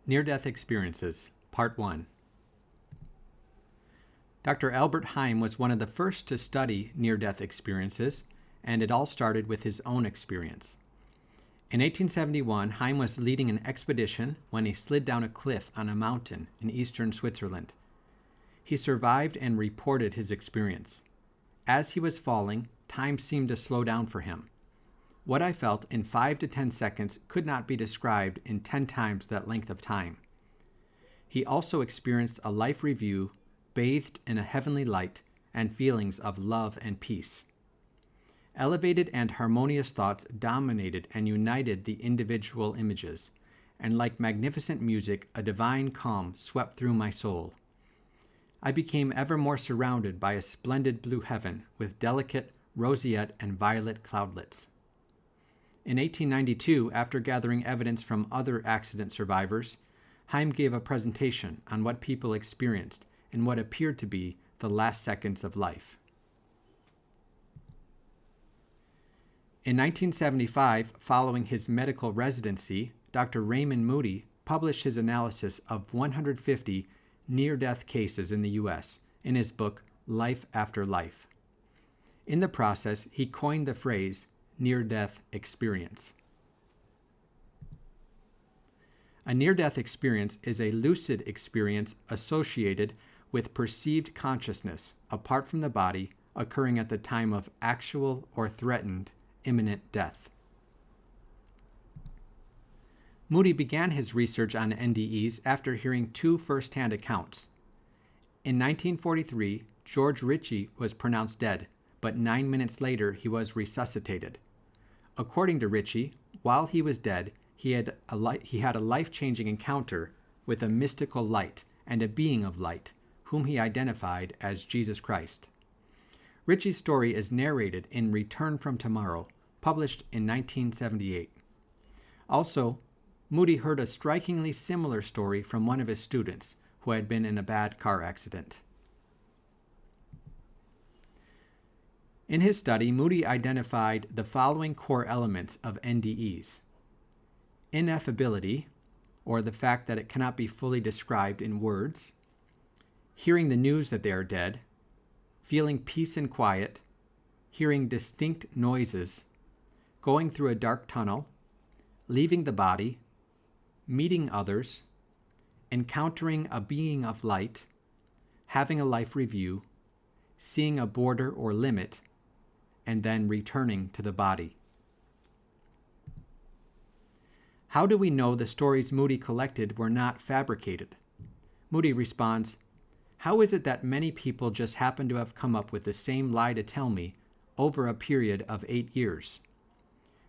Near-Death Experiences, Part 1. Dr. Albert Heim was one of the first to study near-death experiences, and it all started with his own experience. In 1871, Heim was leading an expedition when he slid down a cliff on a mountain in eastern Switzerland. He survived and reported his experience. As he was falling, time seemed to slow down for him. What I felt in 5 to 10 seconds could not be described in 10 times that length of time. He also experienced a life review bathed in a heavenly light and feelings of love and peace. Elevated and harmonious thoughts dominated and united the individual images, and like magnificent music, a divine calm swept through my soul. I became ever more surrounded by a splendid blue heaven with delicate roseate and violet cloudlets. In 1892, after gathering evidence from other accident survivors, Heim gave a presentation on what people experienced in what appeared to be the last seconds of life. In 1975, following his medical residency, Dr. Raymond Moody published his analysis of 150 near-death cases in the U.S. in his book, Life After Life. In the process, he coined the phrase near-death experience. A near-death experience is a lucid experience associated with perceived consciousness apart from the body occurring at the time of actual or threatened imminent death. Moody began his research on NDEs after hearing 2 first-hand accounts. In 1943, George Ritchie was pronounced dead, but 9 minutes later he was resuscitated. According to Ritchie, while he was dead, he had a life-changing encounter with a mystical light and a being of light, whom he identified as Jesus Christ. Ritchie's story is narrated in Return from Tomorrow, published in 1978. Also, Moody heard a strikingly similar story from one of his students who had been in a bad car accident. In his study, Moody identified the following core elements of NDEs: ineffability, or the fact that it cannot be fully described in words; hearing the news that they are dead; feeling peace and quiet; hearing distinct noises; going through a dark tunnel; leaving the body; meeting others; encountering a being of light; having a life review; seeing a border or limit; and then returning to the body. How do we know the stories Moody collected were not fabricated? Moody responds, "How is it that many people just happen to have come up with the same lie to tell me over a period of 8 years?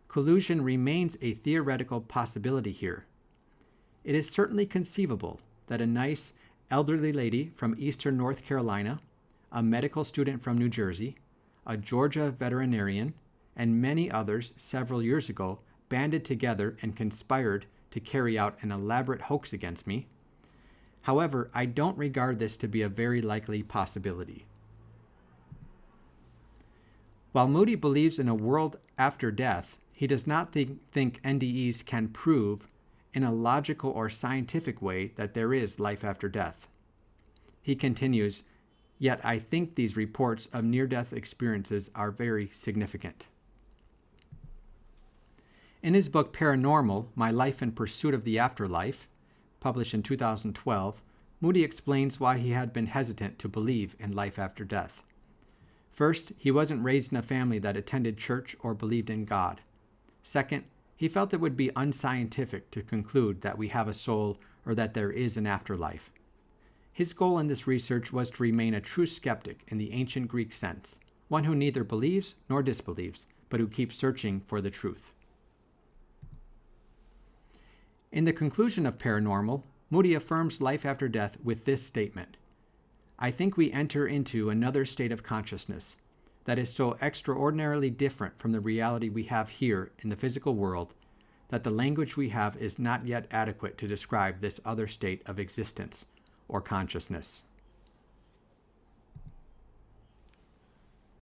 Collusion remains a theoretical possibility here. It is certainly conceivable that a nice elderly lady from eastern North Carolina, a medical student from New Jersey, a Georgia veterinarian, and many others several years ago banded together and conspired to carry out an elaborate hoax against me. However, I don't regard this to be a very likely possibility." While Moody believes in a world after death, he does not think NDEs can prove in a logical or scientific way that there is life after death. He continues, "Yet I think these reports of near-death experiences are very significant." In his book Paranormal, My Life in Pursuit of the Afterlife, published in 2012, Moody explains why he had been hesitant to believe in life after death. First, he wasn't raised in a family that attended church or believed in God. Second, he felt it would be unscientific to conclude that we have a soul or that there is an afterlife. His goal in this research was to remain a true skeptic in the ancient Greek sense, one who neither believes nor disbelieves, but who keeps searching for the truth. In the conclusion of Paranormal, Moody affirms life after death with this statement: "I think we enter into another state of consciousness that is so extraordinarily different from the reality we have here in the physical world that the language we have is not yet adequate to describe this other state of existence or consciousness."